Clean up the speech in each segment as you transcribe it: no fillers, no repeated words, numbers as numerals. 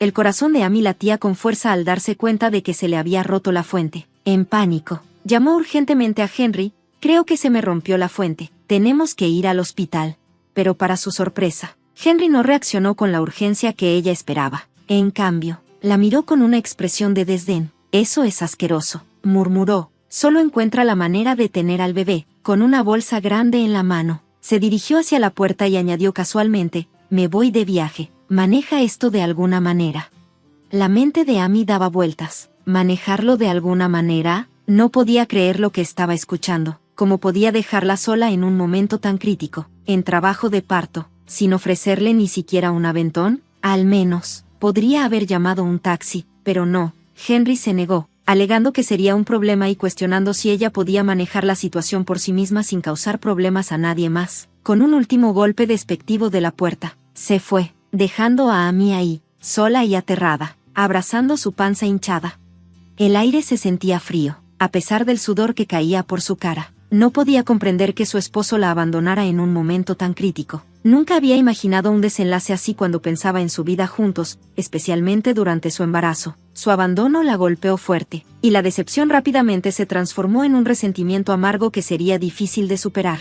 El corazón de Amy latía con fuerza al darse cuenta de que se le había roto la fuente. En pánico, llamó urgentemente a Henry. Creo que se me rompió la fuente. Tenemos que ir al hospital. Pero para su sorpresa, Henry no reaccionó con la urgencia que ella esperaba. En cambio, la miró con una expresión de desdén. Eso es asqueroso, murmuró. Solo encuentra la manera de tener al bebé, con una bolsa grande en la mano. Se dirigió hacia la puerta y añadió casualmente, me voy de viaje, maneja esto de alguna manera. La mente de Amy daba vueltas. ¿Manejarlo de alguna manera? No podía creer lo que estaba escuchando. ¿Cómo podía dejarla sola en un momento tan crítico, en trabajo de parto, sin ofrecerle ni siquiera un aventón? Al menos, podría haber llamado un taxi, pero no. Henry se negó, alegando que sería un problema y cuestionando si ella podía manejar la situación por sí misma sin causar problemas a nadie más. Con un último golpe despectivo de la puerta, se fue, dejando a Amy ahí, sola y aterrada, abrazando su panza hinchada. El aire se sentía frío, a pesar del sudor que caía por su cara. No podía comprender que su esposo la abandonara en un momento tan crítico. Nunca había imaginado un desenlace así cuando pensaba en su vida juntos, especialmente durante su embarazo. Su abandono la golpeó fuerte, y la decepción rápidamente se transformó en un resentimiento amargo que sería difícil de superar.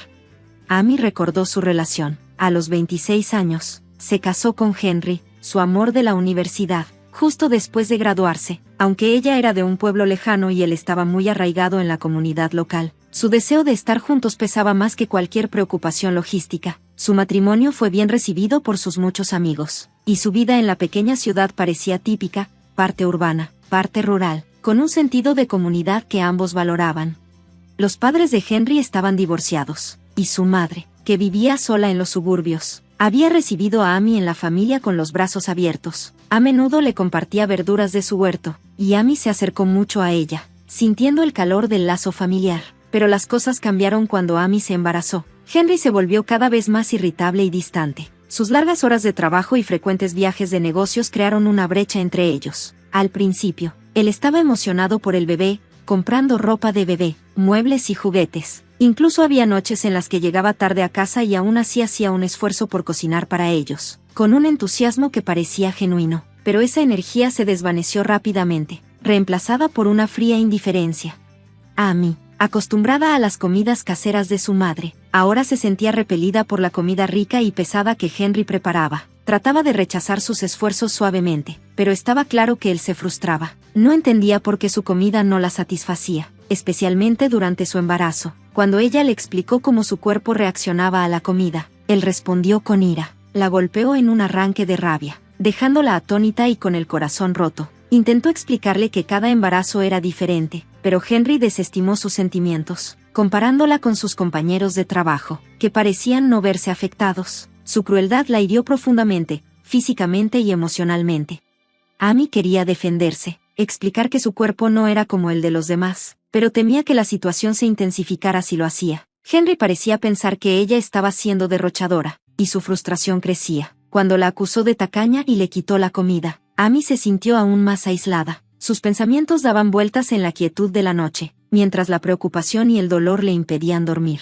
Amy recordó su relación. A los 26 años, se casó con Henry, su amor de la universidad, justo después de graduarse. Aunque ella era de un pueblo lejano y él estaba muy arraigado en la comunidad local, su deseo de estar juntos pesaba más que cualquier preocupación logística. Su matrimonio fue bien recibido por sus muchos amigos, y su vida en la pequeña ciudad parecía típica, parte urbana, parte rural, con un sentido de comunidad que ambos valoraban. Los padres de Henry estaban divorciados, y su madre, que vivía sola en los suburbios, había recibido a Amy en la familia con los brazos abiertos. A menudo le compartía verduras de su huerto, y Amy se acercó mucho a ella, sintiendo el calor del lazo familiar. Pero las cosas cambiaron cuando Amy se embarazó. Henry se volvió cada vez más irritable y distante. Sus largas horas de trabajo y frecuentes viajes de negocios crearon una brecha entre ellos. Al principio, él estaba emocionado por el bebé, comprando ropa de bebé, muebles y juguetes. Incluso había noches en las que llegaba tarde a casa y aún así hacía un esfuerzo por cocinar para ellos, con un entusiasmo que parecía genuino. Pero esa energía se desvaneció rápidamente, reemplazada por una fría indiferencia. Amy, acostumbrada a las comidas caseras de su madre, ahora se sentía repelida por la comida rica y pesada que Henry preparaba. Trataba de rechazar sus esfuerzos suavemente, pero estaba claro que él se frustraba. No entendía por qué su comida no la satisfacía, especialmente durante su embarazo. Cuando ella le explicó cómo su cuerpo reaccionaba a la comida, él respondió con ira. La golpeó en un arranque de rabia, dejándola atónita y con el corazón roto. Intentó explicarle que cada embarazo era diferente, pero Henry desestimó sus sentimientos, comparándola con sus compañeros de trabajo, que parecían no verse afectados. Su crueldad la hirió profundamente, físicamente y emocionalmente. Amy quería defenderse, explicar que su cuerpo no era como el de los demás, pero temía que la situación se intensificara si lo hacía. Henry parecía pensar que ella estaba siendo derrochadora, y su frustración crecía. Cuando la acusó de tacaña y le quitó la comida, Amy se sintió aún más aislada. Sus pensamientos daban vueltas en la quietud de la noche, mientras la preocupación y el dolor le impedían dormir.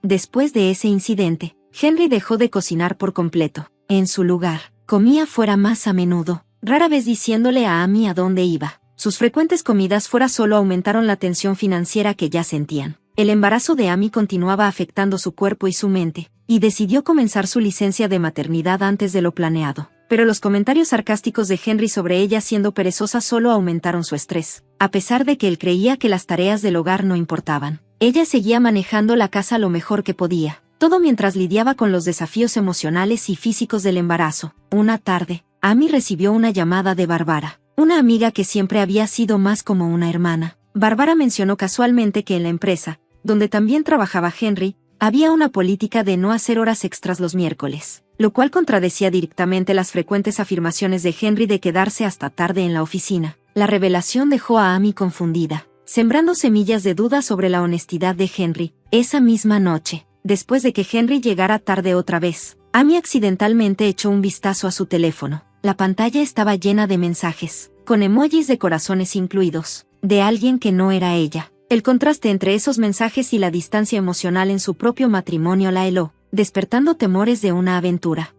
Después de ese incidente, Henry dejó de cocinar por completo. En su lugar, comía fuera más a menudo, rara vez diciéndole a Amy a dónde iba. Sus frecuentes comidas fuera solo aumentaron la tensión financiera que ya sentían. El embarazo de Amy continuaba afectando su cuerpo y su mente, y decidió comenzar su licencia de maternidad antes de lo planeado. Pero los comentarios sarcásticos de Henry sobre ella siendo perezosa solo aumentaron su estrés. A pesar de que él creía que las tareas del hogar no importaban, ella seguía manejando la casa lo mejor que podía, todo mientras lidiaba con los desafíos emocionales y físicos del embarazo. Una tarde, Amy recibió una llamada de Bárbara, una amiga que siempre había sido más como una hermana. Bárbara mencionó casualmente que en la empresa, donde también trabajaba Henry, había una política de no hacer horas extras los miércoles, lo cual contradecía directamente las frecuentes afirmaciones de Henry de quedarse hasta tarde en la oficina. La revelación dejó a Amy confundida, sembrando semillas de duda sobre la honestidad de Henry. Esa misma noche, después de que Henry llegara tarde otra vez, Amy accidentalmente echó un vistazo a su teléfono. La pantalla estaba llena de mensajes, con emojis de corazones incluidos, de alguien que no era ella. El contraste entre esos mensajes y la distancia emocional en su propio matrimonio la heló, despertando temores de una aventura.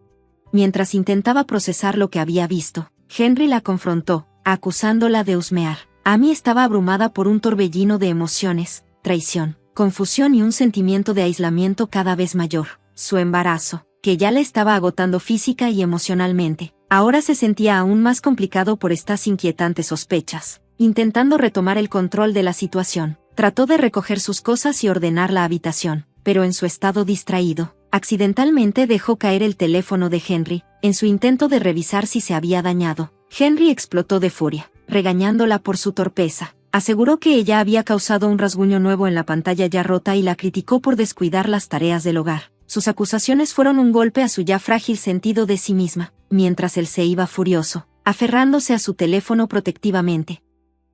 Mientras intentaba procesar lo que había visto, Henry la confrontó, acusándola de husmear. Amy estaba abrumada por un torbellino de emociones, traición, confusión y un sentimiento de aislamiento cada vez mayor. Su embarazo, que ya le estaba agotando física y emocionalmente, ahora se sentía aún más complicado por estas inquietantes sospechas. Intentando retomar el control de la situación, trató de recoger sus cosas y ordenar la habitación, pero en su estado distraído, accidentalmente dejó caer el teléfono de Henry, en su intento de revisar si se había dañado. Henry explotó de furia, regañándola por su torpeza. Aseguró que ella había causado un rasguño nuevo en la pantalla ya rota y la criticó por descuidar las tareas del hogar. Sus acusaciones fueron un golpe a su ya frágil sentido de sí misma, mientras él se iba furioso, aferrándose a su teléfono protectivamente.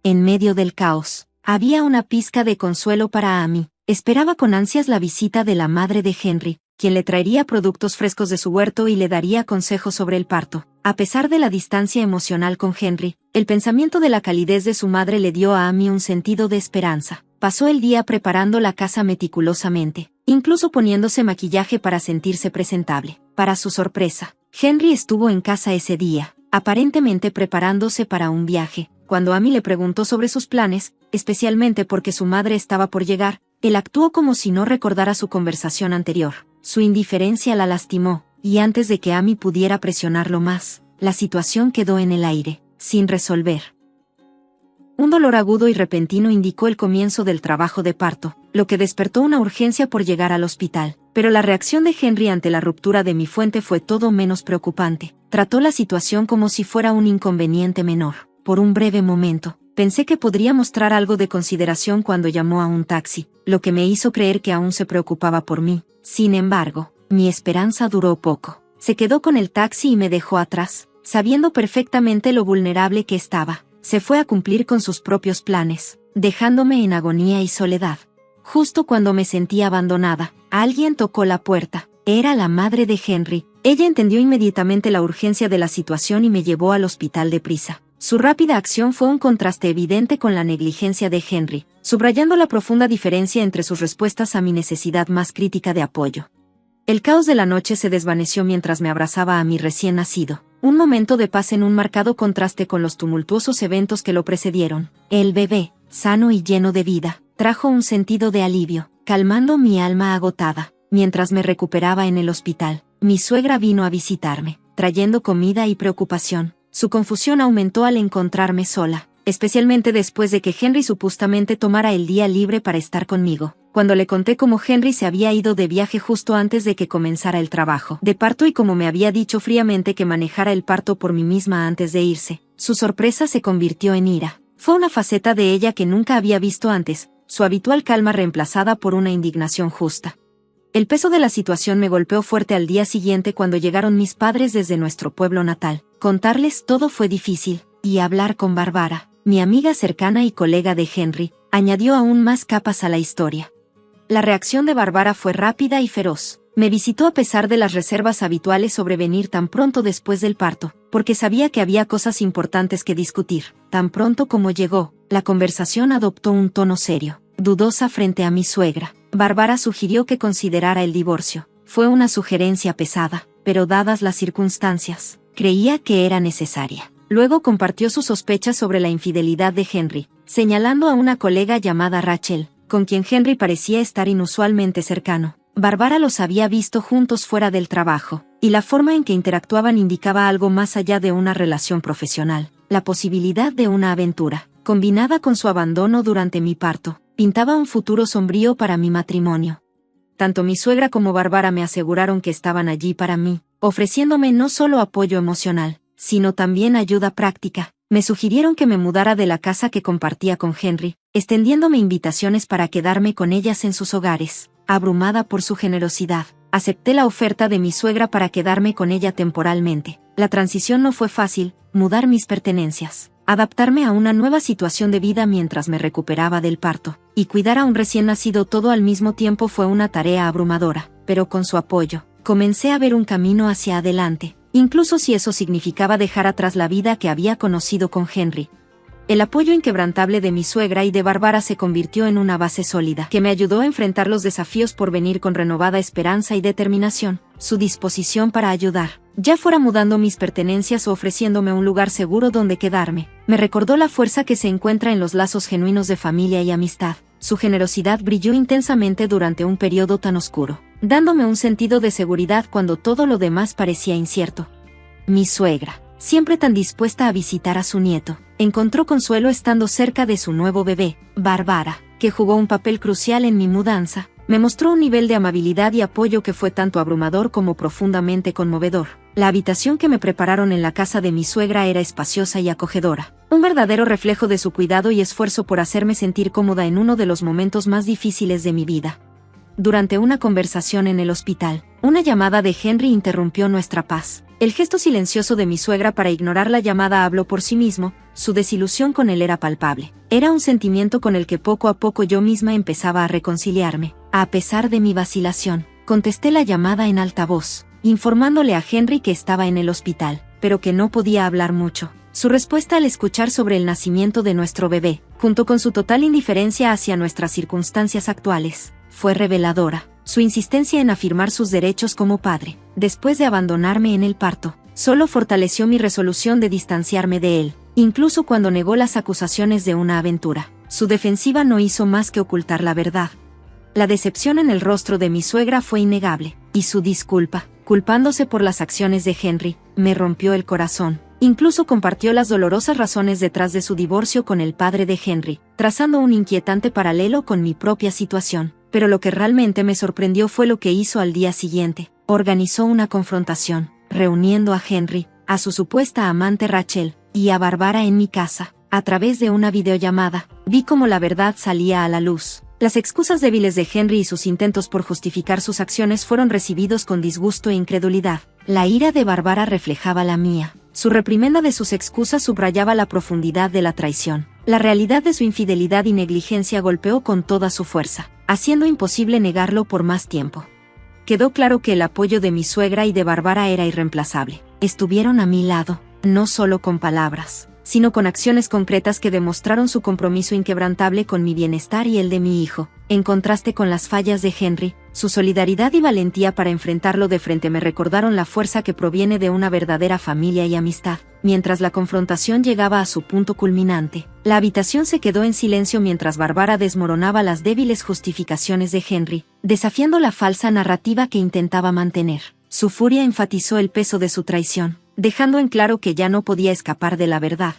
En medio del caos, había una pizca de consuelo para Amy. Esperaba con ansias la visita de la madre de Henry, quien le traería productos frescos de su huerto y le daría consejos sobre el parto. A pesar de la distancia emocional con Henry, el pensamiento de la calidez de su madre le dio a Amy un sentido de esperanza. Pasó el día preparando la casa meticulosamente, incluso poniéndose maquillaje para sentirse presentable. Para su sorpresa, Henry estuvo en casa ese día, aparentemente preparándose para un viaje. Cuando Amy le preguntó sobre sus planes, especialmente porque su madre estaba por llegar, él actuó como si no recordara su conversación anterior. Su indiferencia la lastimó, y antes de que Amy pudiera presionarlo más, la situación quedó en el aire, sin resolver. Un dolor agudo y repentino indicó el comienzo del trabajo de parto, lo que despertó una urgencia por llegar al hospital. Pero la reacción de Henry ante la ruptura de mi fuente fue todo menos preocupante. Trató la situación como si fuera un inconveniente menor. Por un breve momento, pensé que podría mostrar algo de consideración cuando llamó a un taxi, lo que me hizo creer que aún se preocupaba por mí. Sin embargo, mi esperanza duró poco. Se quedó con el taxi y me dejó atrás, sabiendo perfectamente lo vulnerable que estaba. Se fue a cumplir con sus propios planes, dejándome en agonía y soledad. Justo cuando me sentía abandonada, alguien tocó la puerta. Era la madre de Henry. Ella entendió inmediatamente la urgencia de la situación y me llevó al hospital deprisa. Su rápida acción fue un contraste evidente con la negligencia de Henry, subrayando la profunda diferencia entre sus respuestas a mi necesidad más crítica de apoyo. El caos de la noche se desvaneció mientras me abrazaba a mi recién nacido, un momento de paz en un marcado contraste con los tumultuosos eventos que lo precedieron. El bebé, sano y lleno de vida, trajo un sentido de alivio, calmando mi alma agotada. Mientras me recuperaba en el hospital, mi suegra vino a visitarme, trayendo comida y preocupación. Su confusión aumentó al encontrarme sola, especialmente después de que Henry supuestamente tomara el día libre para estar conmigo. Cuando le conté cómo Henry se había ido de viaje justo antes de que comenzara el trabajo de parto y como me había dicho fríamente que manejara el parto por mí misma antes de irse, su sorpresa se convirtió en ira. Fue una faceta de ella que nunca había visto antes, su habitual calma reemplazada por una indignación justa. El peso de la situación me golpeó fuerte al día siguiente cuando llegaron mis padres desde nuestro pueblo natal. Contarles todo fue difícil, y hablar con Bárbara, mi amiga cercana y colega de Henry, añadió aún más capas a la historia. La reacción de Bárbara fue rápida y feroz. Me visitó a pesar de las reservas habituales sobre venir tan pronto después del parto, porque sabía que había cosas importantes que discutir. Tan pronto como llegó, la conversación adoptó un tono serio, dudosa frente a mi suegra. Bárbara sugirió que considerara el divorcio. Fue una sugerencia pesada, pero dadas las circunstancias, creía que era necesaria. Luego compartió sus sospechas sobre la infidelidad de Henry, señalando a una colega llamada Rachel, con quien Henry parecía estar inusualmente cercano. Bárbara los había visto juntos fuera del trabajo, y la forma en que interactuaban indicaba algo más allá de una relación profesional. La posibilidad de una aventura, combinada con su abandono durante mi parto, pintaba un futuro sombrío para mi matrimonio. Tanto mi suegra como Bárbara me aseguraron que estaban allí para mí, ofreciéndome no solo apoyo emocional, sino también ayuda práctica. Me sugirieron que me mudara de la casa que compartía con Henry, extendiéndome invitaciones para quedarme con ellas en sus hogares. Abrumada por su generosidad, acepté la oferta de mi suegra para quedarme con ella temporalmente. La transición no fue fácil, mudar mis pertenencias, adaptarme a una nueva situación de vida mientras me recuperaba del parto, y cuidar a un recién nacido todo al mismo tiempo fue una tarea abrumadora, pero con su apoyo, comencé a ver un camino hacia adelante, incluso si eso significaba dejar atrás la vida que había conocido con Henry. El apoyo inquebrantable de mi suegra y de Bárbara se convirtió en una base sólida, que me ayudó a enfrentar los desafíos por venir con renovada esperanza y determinación. Su disposición para ayudar, ya fuera mudando mis pertenencias o ofreciéndome un lugar seguro donde quedarme, me recordó la fuerza que se encuentra en los lazos genuinos de familia y amistad. Su generosidad brilló intensamente durante un periodo tan oscuro, dándome un sentido de seguridad cuando todo lo demás parecía incierto. Mi suegra, siempre tan dispuesta a visitar a su nieto, encontró consuelo estando cerca de su nuevo bebé, Bárbara, que jugó un papel crucial en mi mudanza. Me mostró un nivel de amabilidad y apoyo que fue tanto abrumador como profundamente conmovedor. La habitación que me prepararon en la casa de mi suegra era espaciosa y acogedora, un verdadero reflejo de su cuidado y esfuerzo por hacerme sentir cómoda en uno de los momentos más difíciles de mi vida. Durante una conversación en el hospital, una llamada de Henry interrumpió nuestra paz. El gesto silencioso de mi suegra para ignorar la llamada habló por sí mismo. Su desilusión con él era palpable. Era un sentimiento con el que poco a poco yo misma empezaba a reconciliarme. A pesar de mi vacilación, contesté la llamada en alta voz, informándole a Henry que estaba en el hospital, pero que no podía hablar mucho. Su respuesta al escuchar sobre el nacimiento de nuestro bebé, junto con su total indiferencia hacia nuestras circunstancias actuales, fue reveladora. Su insistencia en afirmar sus derechos como padre, después de abandonarme en el parto, solo fortaleció mi resolución de distanciarme de él, incluso cuando negó las acusaciones de una aventura. Su defensiva no hizo más que ocultar la verdad. La decepción en el rostro de mi suegra fue innegable, y su disculpa, culpándose por las acciones de Henry, me rompió el corazón. Incluso compartió las dolorosas razones detrás de su divorcio con el padre de Henry, trazando un inquietante paralelo con mi propia situación. Pero lo que realmente me sorprendió fue lo que hizo al día siguiente. Organizó una confrontación, reuniendo a Henry, a su supuesta amante Rachel, y a Bárbara en mi casa. A través de una videollamada, vi cómo la verdad salía a la luz. Las excusas débiles de Henry y sus intentos por justificar sus acciones fueron recibidos con disgusto e incredulidad. La ira de Bárbara reflejaba la mía. Su reprimenda de sus excusas subrayaba la profundidad de la traición. La realidad de su infidelidad y negligencia golpeó con toda su fuerza, haciendo imposible negarlo por más tiempo. Quedó claro que el apoyo de mi suegra y de Bárbara era irreemplazable. Estuvieron a mi lado, no solo con palabras, sino con acciones concretas que demostraron su compromiso inquebrantable con mi bienestar y el de mi hijo. En contraste con las fallas de Henry, su solidaridad y valentía para enfrentarlo de frente me recordaron la fuerza que proviene de una verdadera familia y amistad. Mientras la confrontación llegaba a su punto culminante, la habitación se quedó en silencio mientras Bárbara desmoronaba las débiles justificaciones de Henry, desafiando la falsa narrativa que intentaba mantener. Su furia enfatizó el peso de su traición, dejando en claro que ya no podía escapar de la verdad.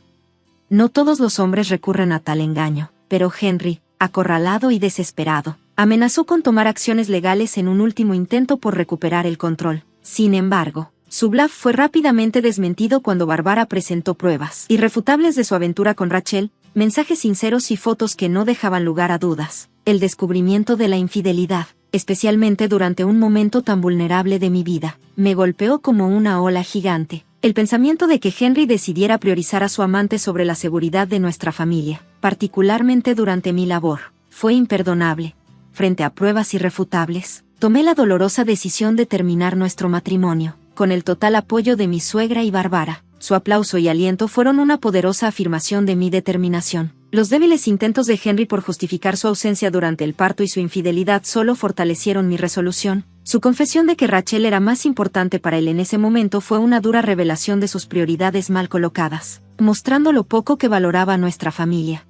No todos los hombres recurren a tal engaño, pero Henry, acorralado y desesperado, amenazó con tomar acciones legales en un último intento por recuperar el control. Sin embargo, su bluff fue rápidamente desmentido cuando Bárbara presentó pruebas irrefutables de su aventura con Rachel, mensajes sinceros y fotos que no dejaban lugar a dudas. El descubrimiento de la infidelidad, especialmente durante un momento tan vulnerable de mi vida, me golpeó como una ola gigante. El pensamiento de que Henry decidiera priorizar a su amante sobre la seguridad de nuestra familia, particularmente durante mi labor, fue imperdonable. Frente a pruebas irrefutables, tomé la dolorosa decisión de terminar nuestro matrimonio, con el total apoyo de mi suegra y Bárbara. Su aplauso y aliento fueron una poderosa afirmación de mi determinación. Los débiles intentos de Henry por justificar su ausencia durante el parto y su infidelidad solo fortalecieron mi resolución. Su confesión de que Rachel era más importante para él en ese momento fue una dura revelación de sus prioridades mal colocadas, mostrando lo poco que valoraba nuestra familia.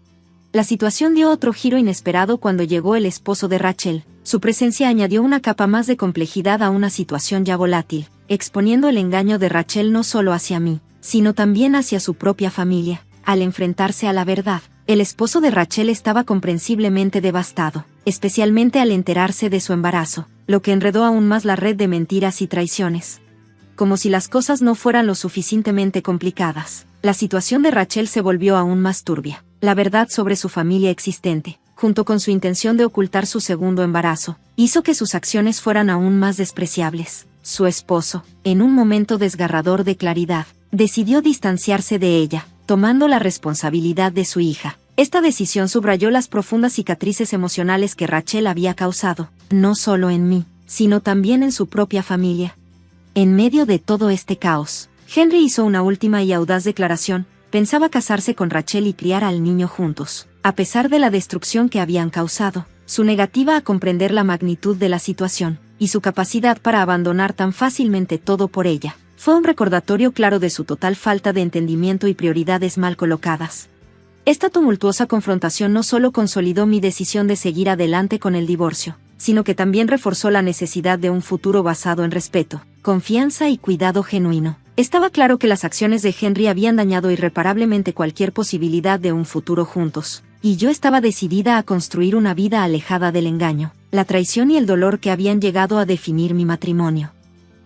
La situación dio otro giro inesperado cuando llegó el esposo de Rachel. Su presencia añadió una capa más de complejidad a una situación ya volátil, exponiendo el engaño de Rachel no solo hacia mí, sino también hacia su propia familia. Al enfrentarse a la verdad, el esposo de Rachel estaba comprensiblemente devastado, especialmente al enterarse de su embarazo, lo que enredó aún más la red de mentiras y traiciones. Como si las cosas no fueran lo suficientemente complicadas, la situación de Rachel se volvió aún más turbia. La verdad sobre su familia existente, junto con su intención de ocultar su segundo embarazo, hizo que sus acciones fueran aún más despreciables. Su esposo, en un momento desgarrador de claridad, decidió distanciarse de ella, tomando la responsabilidad de su hija. Esta decisión subrayó las profundas cicatrices emocionales que Rachel había causado, no solo en mí, sino también en su propia familia. En medio de todo este caos, Henry hizo una última y audaz declaración, Pensaba casarse con Rachel y criar al niño juntos. A pesar de la destrucción que habían causado, su negativa a comprender la magnitud de la situación, y su capacidad para abandonar tan fácilmente todo por ella, fue un recordatorio claro de su total falta de entendimiento y prioridades mal colocadas. Esta tumultuosa confrontación no solo consolidó mi decisión de seguir adelante con el divorcio, sino que también reforzó la necesidad de un futuro basado en respeto, confianza y cuidado genuino. Estaba claro que las acciones de Henry habían dañado irreparablemente cualquier posibilidad de un futuro juntos, y yo estaba decidida a construir una vida alejada del engaño, la traición y el dolor que habían llegado a definir mi matrimonio.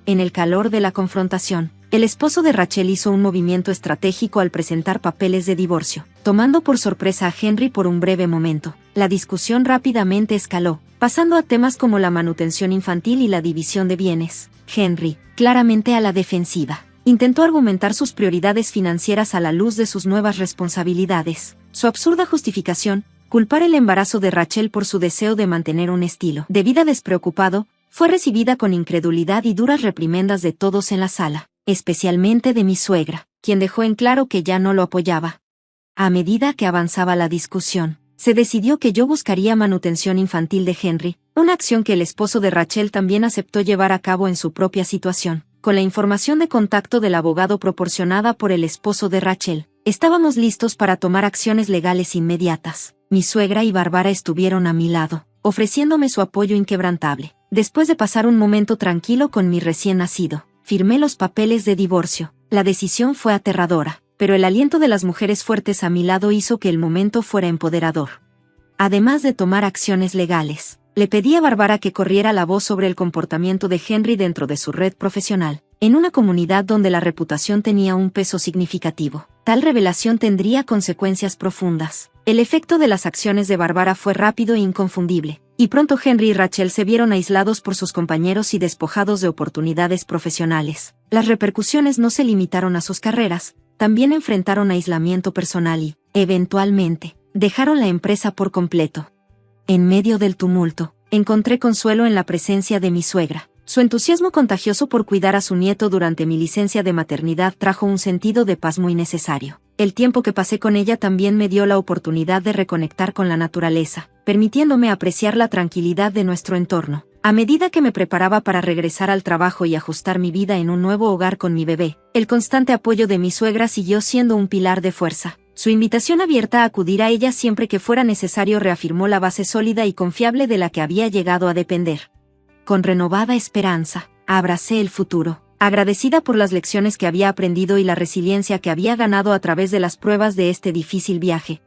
En el calor de la confrontación, el esposo de Rachel hizo un movimiento estratégico al presentar papeles de divorcio, tomando por sorpresa a Henry por un breve momento. La discusión rápidamente escaló, pasando a temas como la manutención infantil y la división de bienes. Henry, claramente a la defensiva, intentó argumentar sus prioridades financieras a la luz de sus nuevas responsabilidades. Su absurda justificación, culpar el embarazo de Rachel por su deseo de mantener un estilo de vida despreocupado, fue recibida con incredulidad y duras reprimendas de todos en la sala, especialmente de mi suegra, quien dejó en claro que ya no lo apoyaba. A medida que avanzaba la discusión, se decidió que yo buscaría manutención infantil de Henry, una acción que el esposo de Rachel también aceptó llevar a cabo en su propia situación. Con la información de contacto del abogado proporcionada por el esposo de Rachel, estábamos listos para tomar acciones legales inmediatas. Mi suegra y Bárbara estuvieron a mi lado, ofreciéndome su apoyo inquebrantable. Después de pasar un momento tranquilo con mi recién nacido, firmé los papeles de divorcio. La decisión fue aterradora, pero el aliento de las mujeres fuertes a mi lado hizo que el momento fuera empoderador. Además de tomar acciones legales, le pedí a Bárbara que corriera la voz sobre el comportamiento de Henry dentro de su red profesional, en una comunidad donde la reputación tenía un peso significativo. Tal revelación tendría consecuencias profundas. El efecto de las acciones de Bárbara fue rápido e inconfundible, y pronto Henry y Rachel se vieron aislados por sus compañeros y despojados de oportunidades profesionales. Las repercusiones no se limitaron a sus carreras, también enfrentaron aislamiento personal y, eventualmente, dejaron la empresa por completo. En medio del tumulto, encontré consuelo en la presencia de mi suegra. Su entusiasmo contagioso por cuidar a su nieto durante mi licencia de maternidad trajo un sentido de paz muy necesario. El tiempo que pasé con ella también me dio la oportunidad de reconectar con la naturaleza, permitiéndome apreciar la tranquilidad de nuestro entorno. A medida que me preparaba para regresar al trabajo y ajustar mi vida en un nuevo hogar con mi bebé, el constante apoyo de mi suegra siguió siendo un pilar de fuerza. Su invitación abierta a acudir a ella siempre que fuera necesario reafirmó la base sólida y confiable de la que había llegado a depender. Con renovada esperanza, abracé el futuro, agradecida por las lecciones que había aprendido y la resiliencia que había ganado a través de las pruebas de este difícil viaje.